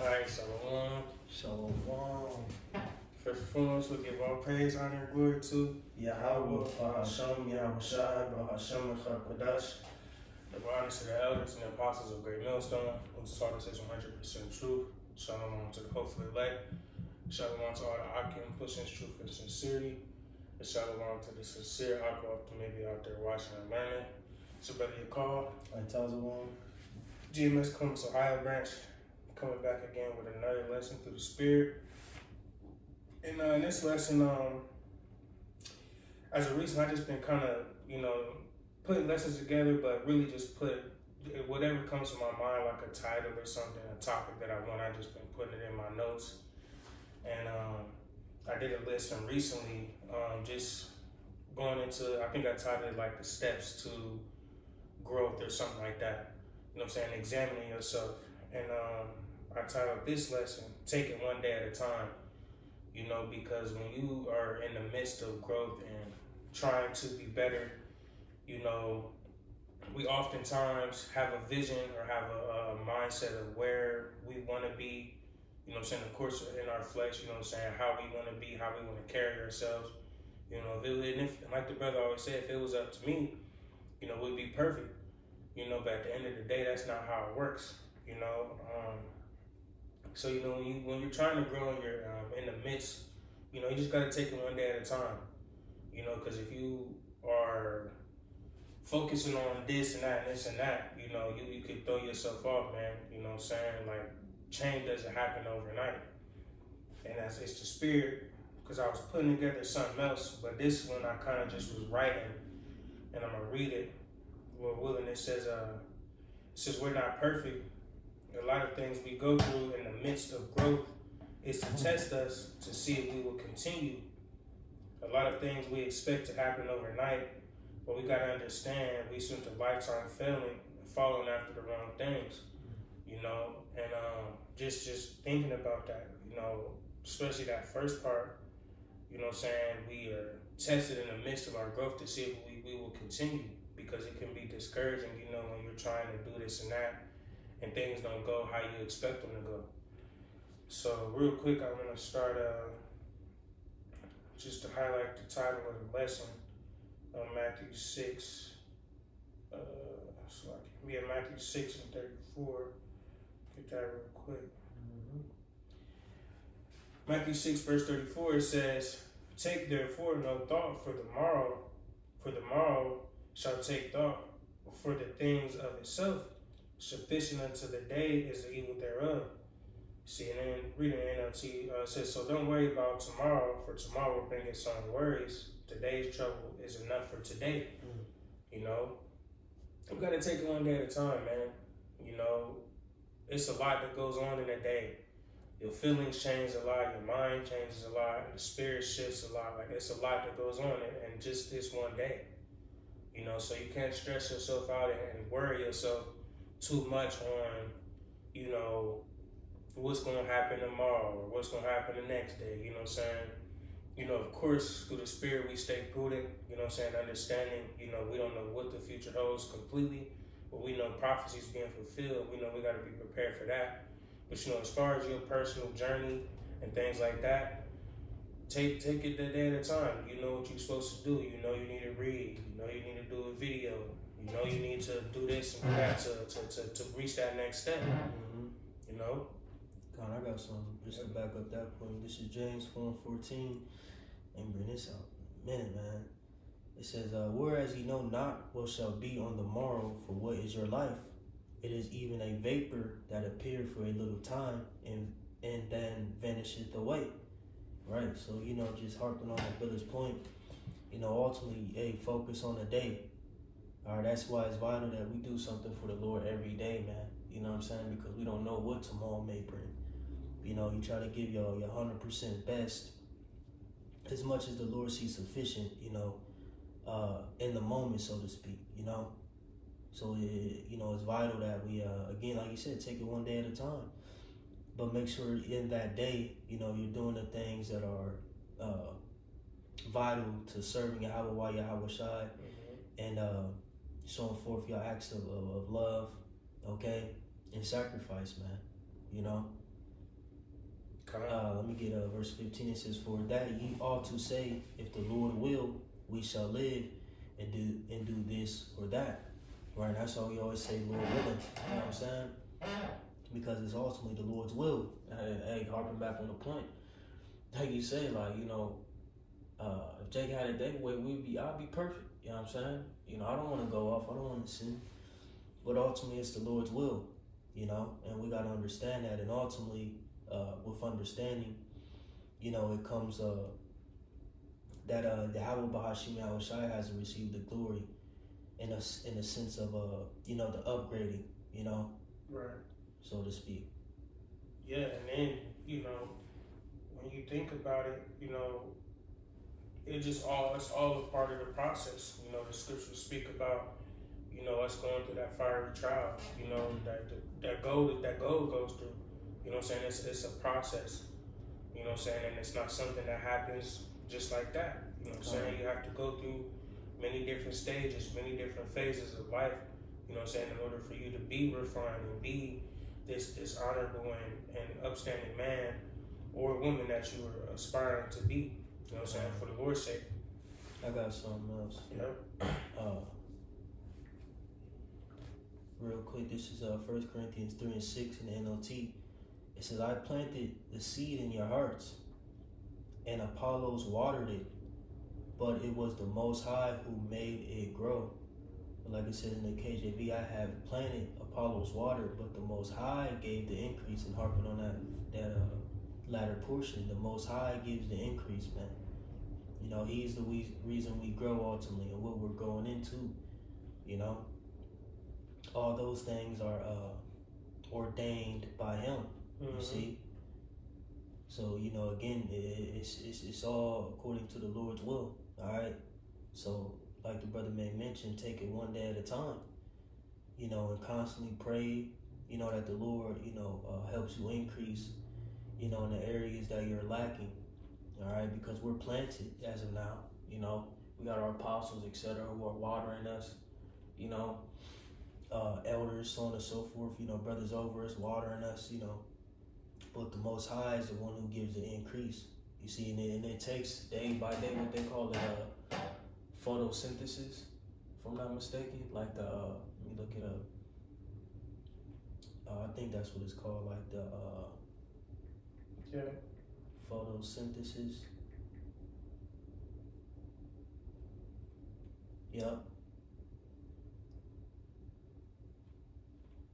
Alright, Shalom. Shalom. First and foremost, we give all praise, honor, and glory to Yahweh, Hashem, Yahweh Shai, Hashem, Chakadash. the honors to the elders and the apostles of Great Millstone, who taught us his 100% truth. Shalom to the hopeful elect. Shalom to all the Akim pushing truth and sincerity. And shalom to the sincere Akim maybe out there watching and learning. So, brother, your call. Tazawam. GMS Columbus, Ohio branch, coming back again with another lesson through the Spirit. And in this lesson, as a reason, I just been kind of, putting lessons together, but really just put whatever comes to my mind, like a title or something, a topic that I want. I just been putting it in my notes. And I did a lesson recently, just going into, I think I titled it like the steps to growth or something like that. You know what I'm saying? Examining yourself. And I titled this lesson, Take It One Day at a Time. Because when you are in the midst of growth and trying to be better, we oftentimes have a vision or have a mindset of where we want to be, of course, in our flesh, how we want to be, how we want to carry ourselves. If like the brother always said, if it was up to me, we'd be perfect. But at the end of the day, that's not how it works, So, when you're trying to grow and you're in the midst, you just got to take it one day at a time, because if you are focusing on this and that and this and that, you could throw yourself off, man. Like, change doesn't happen overnight. And it's the Spirit, because I was putting together something else, but this one I kind of just was writing, and I'm going to read it. Lord willing, it says we're not perfect. A lot of things we go through in the midst of growth is to test us to see if we will continue. A lot of things we expect to happen overnight, but we got to understand we spent a lifetime failing and following after the wrong things, and just thinking about that, especially that first part, we are tested in the midst of our growth to see if we will continue, because it can be discouraging, when you're trying to do this and that, and things don't go how you expect them to go. So real quick, I'm going to start just to highlight the title of the lesson, Matthew 6. Matthew 6 and 34. Get that real quick. Matthew 6 verse 34, it says, "Take therefore no thought for the morrow shall take thought for the things of itself. Sufficient unto the day is the evil thereof." See, and then reading the NLT, it says, "So don't worry about tomorrow, for tomorrow will bring its own worries. Today's trouble is enough for today." We got to take it one day at a time, man. It's a lot that goes on in a day. Your feelings change a lot, your mind changes a lot, the spirit shifts a lot. Like, it's a lot that goes on in just this one day. So you can't stress yourself out and worry yourself too much on, what's going to happen tomorrow or what's going to happen the next day. Of course, through the Spirit, we stay prudent, understanding, we don't know what the future holds completely, but we know prophecies being fulfilled. We know we got to be prepared for that. But, as far as your personal journey and things like that, take it the day at a time. You know what you're supposed to do. You need to read. You need to do a video. You need to do this and do that to reach that next step. God, I got something just to back up that point. This is James 4:14. And bring this out in a minute, man. It says, "Whereas ye know not what shall be on the morrow, for what is your life? It is even a vapor that appeareth for a little time and then vanisheth away." Right? So, just harping on the brother's point, ultimately, focus on the day. All right, that's why it's vital that we do something for the Lord every day, man. You know what I'm saying? Because we don't know what tomorrow may bring. You try to give your 100% best as much as the Lord sees sufficient, in the moment, so to speak, So, it's vital that we, again, like you said, take it one day at a time. But make sure in that day, you're doing the things that are vital to serving Yahweh Shai, and showing forth your acts of love, okay, and sacrifice, man, Let me get verse 15. It says, "For that ye ought to say, if the Lord will, we shall live and do this or that." Right? That's why we always say, "Lord willing." You know what I'm saying? Because it's ultimately the Lord's will. Hey, harping back on the point, like you say, like, you know, if Jake had it that way, I'd be perfect. You know what I'm saying? You know, I don't want to go off. I don't want to sin. But ultimately, it's the Lord's will. You know, and we got to understand that. And ultimately, with understanding, you know, it comes that the Yahweh Bahashim Yahushai has received the glory in a sense of you know, the upgrading, you know, right, so to speak. Yeah, and then, you know, when you think about it, you know, it's all a part of the process. You know, the scriptures speak about, you know, us going through that fiery trial. You know, that gold goes through. You know what I'm saying? It's a process. You know what I'm saying? And it's not something that happens just like that. You know what I'm saying? You have to go through many different stages, many different phases of life. You know what I'm saying? In order for you to be refined and be this honorable and upstanding man or woman that you are aspiring to be. You know what I'm saying? For the Lord's sake. I got something else. Yep. Real quick, this is 1 Corinthians 3:6 in the NLT. It says, "I planted the seed in your hearts, and Apollos watered it, but it was the Most High who made it grow." But like it says in the KJV, "I have planted, Apollos watered, but the Most High gave the increase." And harping on that latter portion, the Most High gives the increase, man. You know, He's the reason we grow ultimately and what we're going into. You know, all those things are ordained by Him. Mm-hmm. You see. So, you know, again, it's all according to the Lord's will. All right. So, like the brother May mentioned, take it one day at a time. You know, and constantly pray. You know, that the Lord, you know, helps you increase. You know, in the areas that you're lacking. All right, because we're planted as of now. You know, we got our apostles, etc., who are watering us. You know, elders, so on and so forth. You know, brothers over us, watering us. You know. But the Most High is the one who gives the increase. You see, and it takes day by day what they call it photosynthesis, if I'm not mistaken. Like the, let me look it up. I think that's what it's called, like the photosynthesis.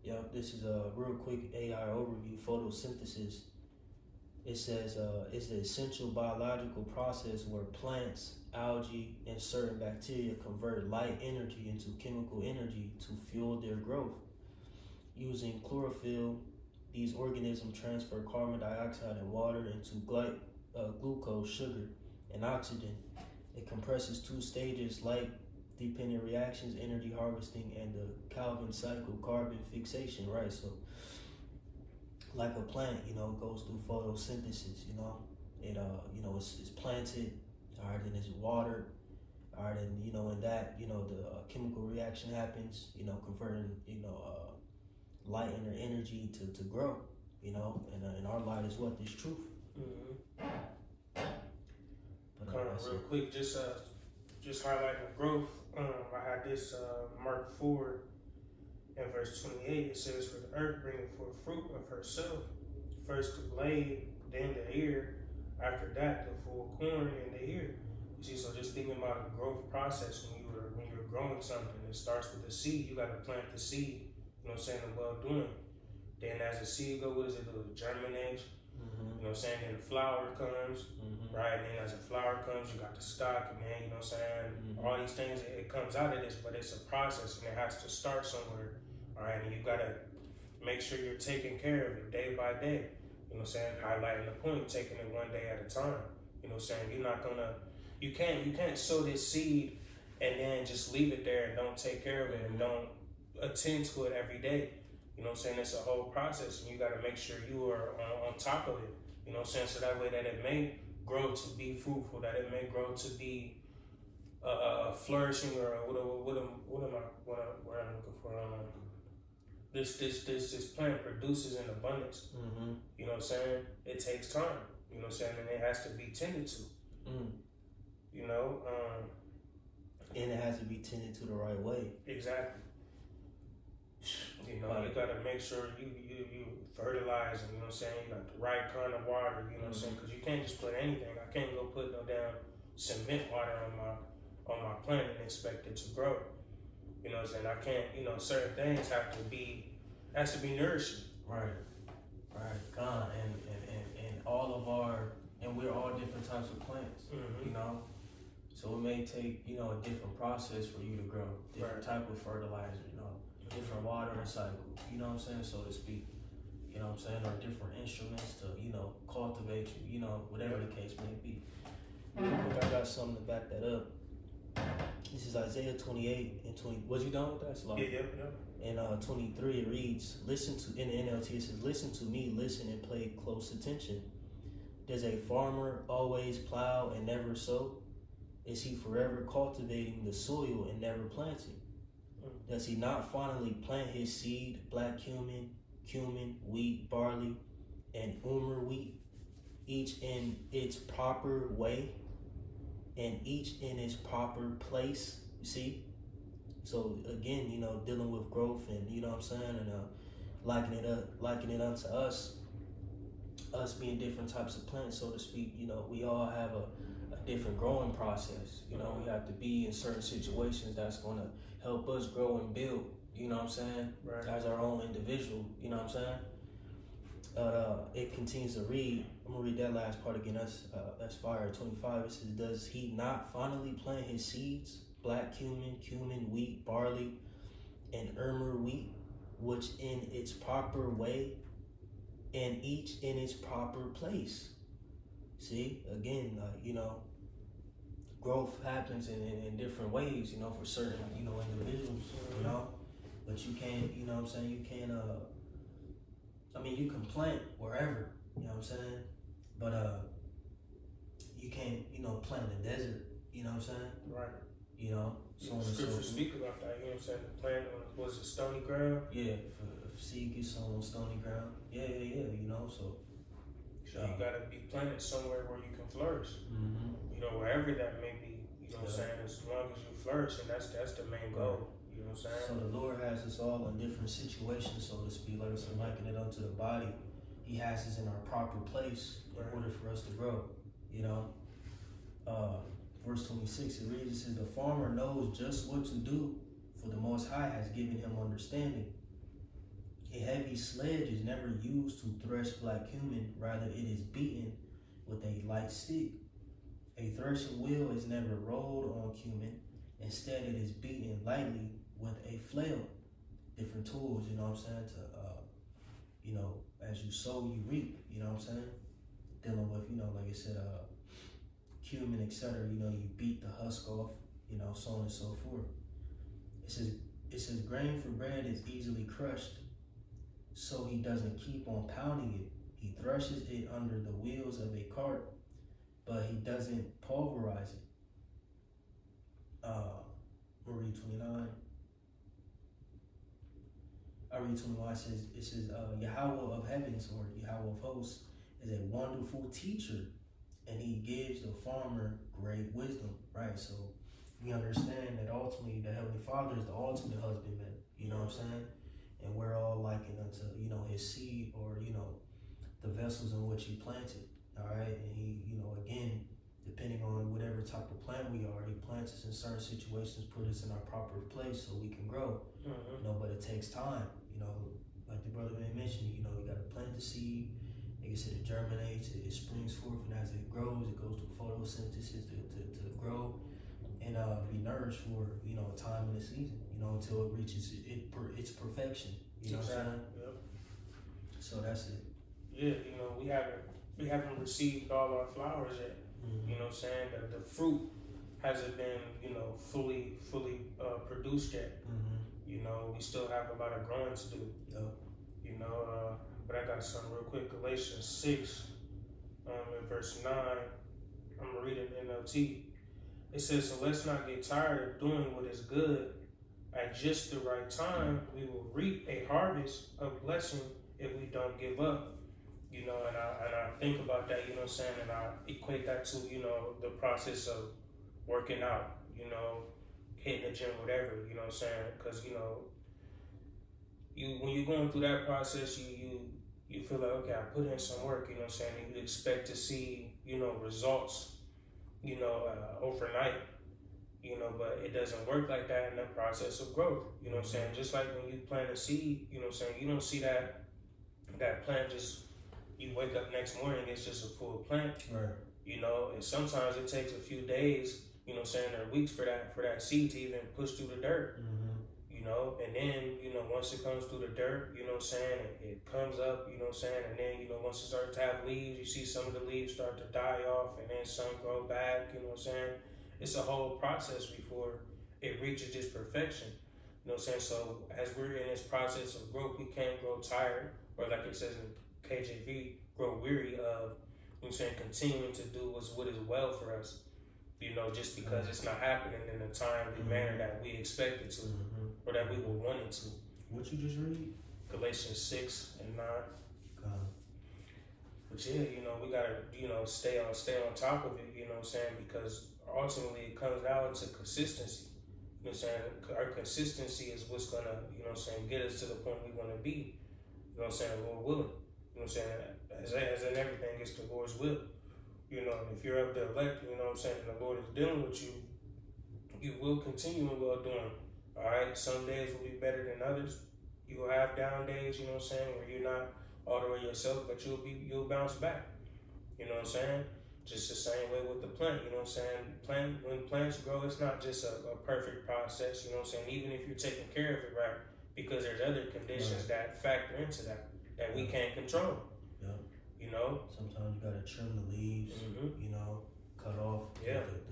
Yep, this is a real quick AI overview. Photosynthesis. It says it's the essential biological process where plants, algae, and certain bacteria convert light energy into chemical energy to fuel their growth. Using chlorophyll, these organisms transfer carbon dioxide and water into glucose, sugar, and oxygen. It compresses two stages, light-dependent reactions, energy harvesting, and the Calvin cycle, carbon fixation, right? So, like a plant, you know, goes through photosynthesis, you know. It, you know, it's planted, all right, and it's watered, all right, and, you know, in that, you know, the chemical reaction happens, you know, converting, you know, light and their energy to grow, you know, and our light is what? This truth. Mm-hmm. But real quick, just highlighting the growth. I had this Mark 4 and verse 28. It says, "For the earth bringeth forth fruit of herself, first the blade, then the ear, after that the full corn in the ear." You see, so just thinking about the growth process when you're growing something, it starts with the seed. You got to plant the seed. You know what I'm saying? The well doing. Then as the seed goes, what does it do? It germinates. Mm-hmm. You know what I'm saying? Then the flower comes, right? And then as the flower comes, you got the stock, and then, you know what I'm saying? Mm-hmm. All these things, it comes out of this, but it's a process, and it has to start somewhere, all right? And you got to make sure you're taking care of it day by day. You know what I'm saying? Highlighting the point, taking it one day at a time. You know what I'm saying? You're not going to, you can't sow this seed and then just leave it there and don't take care of it and don't attend to it every day. You know what I'm saying? It's a whole process, and you got to make sure you are on top of it. You know what I'm saying? So that way that it may grow to be fruitful, that it may grow to be flourishing, or what am I looking for? this plant produces in abundance. Mm-hmm. You know what I'm saying? It takes time. You know what I'm saying? And it has to be tended to. Mm. You know? And it has to be tended to the right way. Exactly. You know, you gotta make sure you fertilize and, you know what I'm saying, you got the right kind of water, you know what I'm saying? Because you can't just put anything. I can't go put no damn cement water on my plant and expect it to grow. You know what I'm saying? I can't, you know, certain things has to be nourishing. Right. God, and all of our, and we're all different types of plants, you know? So it may take, you know, a different process for you to grow, different type of fertilizer, you know, different watering cycle, you know what I'm saying, so to speak. You know what I'm saying? Or different instruments to, you know, cultivate you, you know, whatever the case may be. I got something to back that up. This is Isaiah 28 and 20. Was you done with that? Slow. Yeah. In 23 it reads, listen to, in the NLT it says, listen to me, listen and pay close attention. Does a farmer always plow and never sow? Is he forever cultivating the soil and never planting? Does he not finally plant his seed, black cumin, wheat, barley, and wheat, each in its proper way and each in its proper place? You see? So again, you know, dealing with growth and, you know what I'm saying, and likening it unto us being different types of plants, so to speak. You know, we all have a different growing process. You know, we have to be in certain situations that's going to help us grow and build, you know what I'm saying, as our own individual, you know what I'm saying. It continues to read, I'm going to read that last part again, that's fire. 25, it says, does he not finally plant his seeds, black cumin, wheat, barley, and wheat, which in its proper way and each in its proper place? See, again, you know, growth happens in different ways, you know, for certain, you know, individuals, you know, but you can't, you know what I'm saying, you can't, I mean, you can plant wherever, you know what I'm saying, but you can't, you know, plant in the desert, you know what I'm saying? Right. You know, so on scripture speak about that, you know what I'm saying, the plant on, was it stony ground? Yeah, if seed gets sown on stony ground, yeah, you know, so you gotta be planted somewhere where you can flourish. You know, wherever that may be. You know what I'm saying? As long as you flourish, and that's the main goal. You know what I'm saying? So the Lord has us all in different situations, so to speak. Like I said, liken it unto the body. He has us in our proper place in order for us to grow. You know, verse 26 it reads, it says, the farmer knows just what to do, for the Most High has given him understanding. A heavy sledge is never used to thresh black cumin, rather it is beaten with a light stick. A threshing wheel is never rolled on cumin, instead it is beaten lightly with a flail. Different tools, you know what I'm saying, to, you know, as you sow, you reap, you know what I'm saying? Dealing with, you know, like I said, cumin, etc., you know, you beat the husk off, you know, so on and so forth. It says grain for bread is easily crushed, so he doesn't keep on pounding it. He threshes it under the wheels of a cart, but he doesn't pulverize it. We'll read 29. I read 21. It says Yahweh of heavens, or Yahweh of hosts, is a wonderful teacher, and he gives the farmer great wisdom, right? So we understand that ultimately the Heavenly Father is the ultimate husbandman, you know what I'm saying? And we're all likened unto, you know, his seed, or, you know, the vessels in which he planted, all right? And he, you know, again, depending on whatever type of plant we are, he plants us in certain situations, put us in our proper place so we can grow, you know, but it takes time, you know, like the brother mentioned, you know, you got to plant the seed, like I said, it germinates, it springs forth, and as it grows, it goes through photosynthesis to grow and be nourished for, you know, a time in the season, you know, until it reaches its perfection, you know what I'm saying? Yep. So that's it. Yeah, you know, we haven't received all our flowers yet. You know what I'm saying? The fruit hasn't been, you know, fully produced yet. You know, we still have a lot of growing to do. You know, but I got something real quick. Galatians 6, in verse 9. I'm gonna read it in NLT. It says, so let's not get tired of doing what is good. at just the right time, we will reap a harvest of blessing if we don't give up. You know, and I think about that, you know what I'm saying, and I equate that to, you know, the process of working out, you know, hitting the gym, whatever, you know what I'm saying, because, you know, when you're going through that process, you feel like, okay, I put in some work, you know what I'm saying, and you expect to see, you know, results, you know, overnight, you know, but it doesn't work like that in the process of growth, you know what I'm saying, just like when you plant a seed, you know what I'm saying, you don't see that plant just, you wake up next morning, it's just a full plant, right? You know, and sometimes it takes a few days, you know what I'm saying, or weeks for that seed to even push through the dirt. You know, and then, you know, once it comes through the dirt, you know what I'm saying, it comes up, you know what I'm saying, and then, you know, once it starts to have leaves, you see some of the leaves start to die off, and then some grow back, you know what I'm saying. It's a whole process before it reaches its perfection, you know what I'm saying. So as we're in this process of growth, we can't grow tired, or like it says in KJV, grow weary of, you know what I'm saying, continuing to do what is well for us, you know, just because it's not happening in the timely manner that we expect it to, or that we would want it to. What you just read? Galatians 6 and 9. God. But yeah, you know, we gotta, you know, stay on top of it, you know what I'm saying, because ultimately it comes down to consistency. You know what I'm saying? Our consistency is what's gonna, you know what I'm saying, get us to the point we wanna be. You know what I'm saying, Lord willing. You know what I'm saying? As in everything, it's the Lord's will. You know, and if you're up there elected, you know what I'm saying, and the Lord is dealing with you, you will continue in well doing. All right, some days will be better than others. You will have down days, you know what I'm saying, where you're not all the way yourself, but you'll bounce back. You know what I'm saying? Just the same way with the plant, you know what I'm saying? When plants grow, it's not just a perfect process, you know what I'm saying? Even if you're taking care of it right, because there's other conditions that factor into that we can't control. Yeah. You know? Sometimes you gotta trim the leaves, you know, cut off the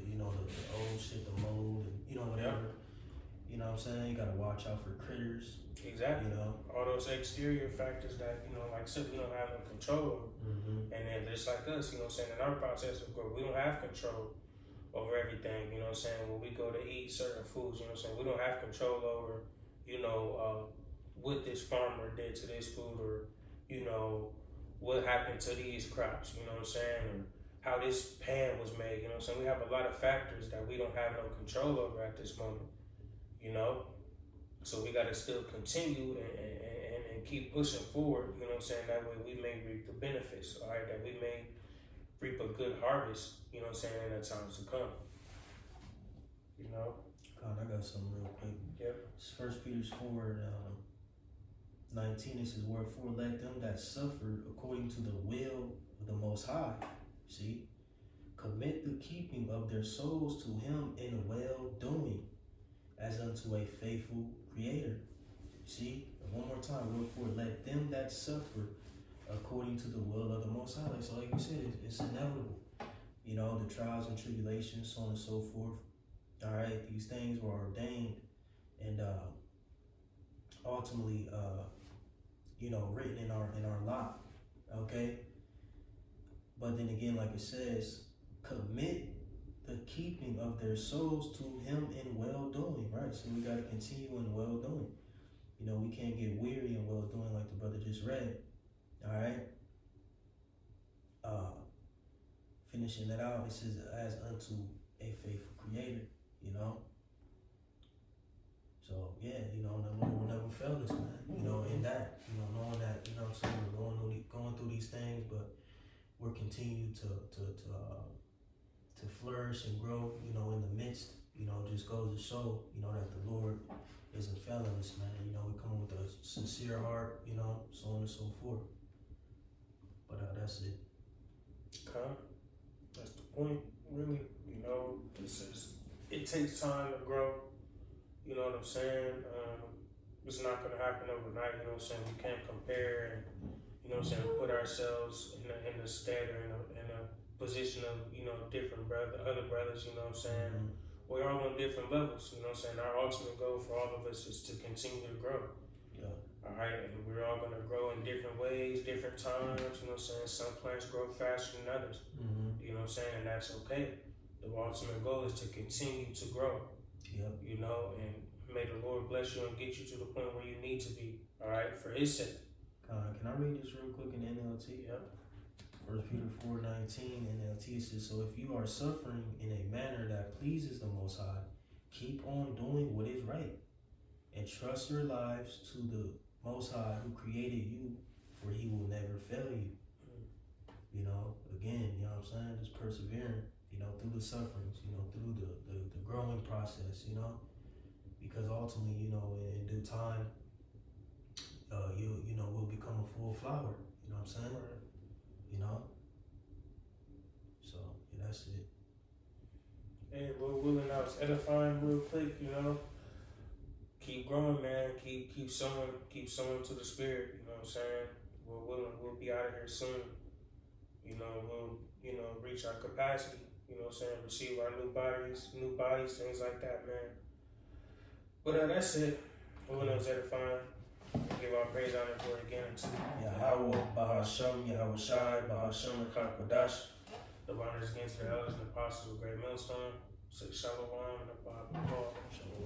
you know, the old shit, the mold, and you know, whatever. You know what I'm saying? You gotta watch out for critters. Exactly. You know? All those exterior factors that, you know, like I said, we don't have no control over. And then just like us, you know what I'm saying, in our process of growth, we don't have control over everything, you know what I'm saying? When we go to eat certain foods, you know what I'm saying, we don't have control over, you know, what this farmer did to this food, or, you know, what happened to these crops, you know what I'm saying, or how this pan was made, you know what I'm saying? We have a lot of factors that we don't have no control over at this moment, you know? So we gotta still continue and keep pushing forward, you know what I'm saying? That way we may reap the benefits, all right? That we may reap a good harvest, you know what I'm saying, in the times to come. You know? God, I got something real quick. Yep. It's 1 Peter 4:19. It says, "Wherefore let them that suffer according to the will of the Most High, see, commit the keeping of their souls to Him in well doing, as unto a faithful Creator." See, one more time. "Wherefore let them that suffer according to the will of the Most High." So, like you said, it's inevitable. You know, the trials and tribulations, so on and so forth. All right, these things were ordained and ultimately, you know, written in our lot. Okay, but then again, like it says, commit the keeping of their souls to Him in well doing. Right, so we got to continue in well doing. You know, we can't get weary in well doing, like the brother just read. All right. Finishing that out, it says, "As unto a faithful Creator." You know. So yeah, you know, the Lord will never fail us, man. You know, in that, you know, knowing that, you know what I'm saying, we're going through these things, but we're continuing to flourish and grow, you know, in the midst, you know, just goes to show, you know, that the Lord isn't failing us, man. You know, we come with a sincere heart, you know, so on and so forth. But that's it. Okay. That's the point, really. You know, it takes time to grow. You know what I'm saying? It's not going to happen overnight, you know what I'm saying? We can't compare and, you know what I'm saying, put ourselves in a state or in a position of, you know, other brothers, you know what I'm saying? We're all on different levels, you know what I'm saying? Our ultimate goal for all of us is to continue to grow. Yeah. All right, and we're all going to grow in different ways, different times, you know what I'm saying? Some plants grow faster than others, you know what I'm saying? And that's okay. The ultimate goal is to continue to grow. Yep. You know, and May the Lord bless you and get you to the point where you need to be. All right, for His sake. Can I read this real quick in NLT? Yep. 1 Peter 4:19 NLT says, so if you are suffering in a manner that pleases the Most High, keep on doing what is right, and trust your lives to the Most High who created you, for He will never fail you. You know, again, you know what I'm saying? Just persevering, you know, through the sufferings, you know, through the growing process, you know, because ultimately, you know, in due time, you know, will become a full flower. You know what I'm saying? Right. You know? So, yeah, that's it. Hey, Lord willing, I was edifying real quick, you know. Keep growing, man. Keep sowing to the Spirit, you know what I'm saying? Lord willing, we'll be out of here soon. You know, we'll, you know, reach our capacity, you know what I'm saying? Receive our new bodies, things like that, man. But that's it. Willing, I was edifying. Give our praise, honor, and glory again to Yahweh, Bahasham, Yahweh Shai, Bahasham, Kakwadash. the runners against the elders and apostles of Great Millstone. Say shalom and abide with all. Shalom.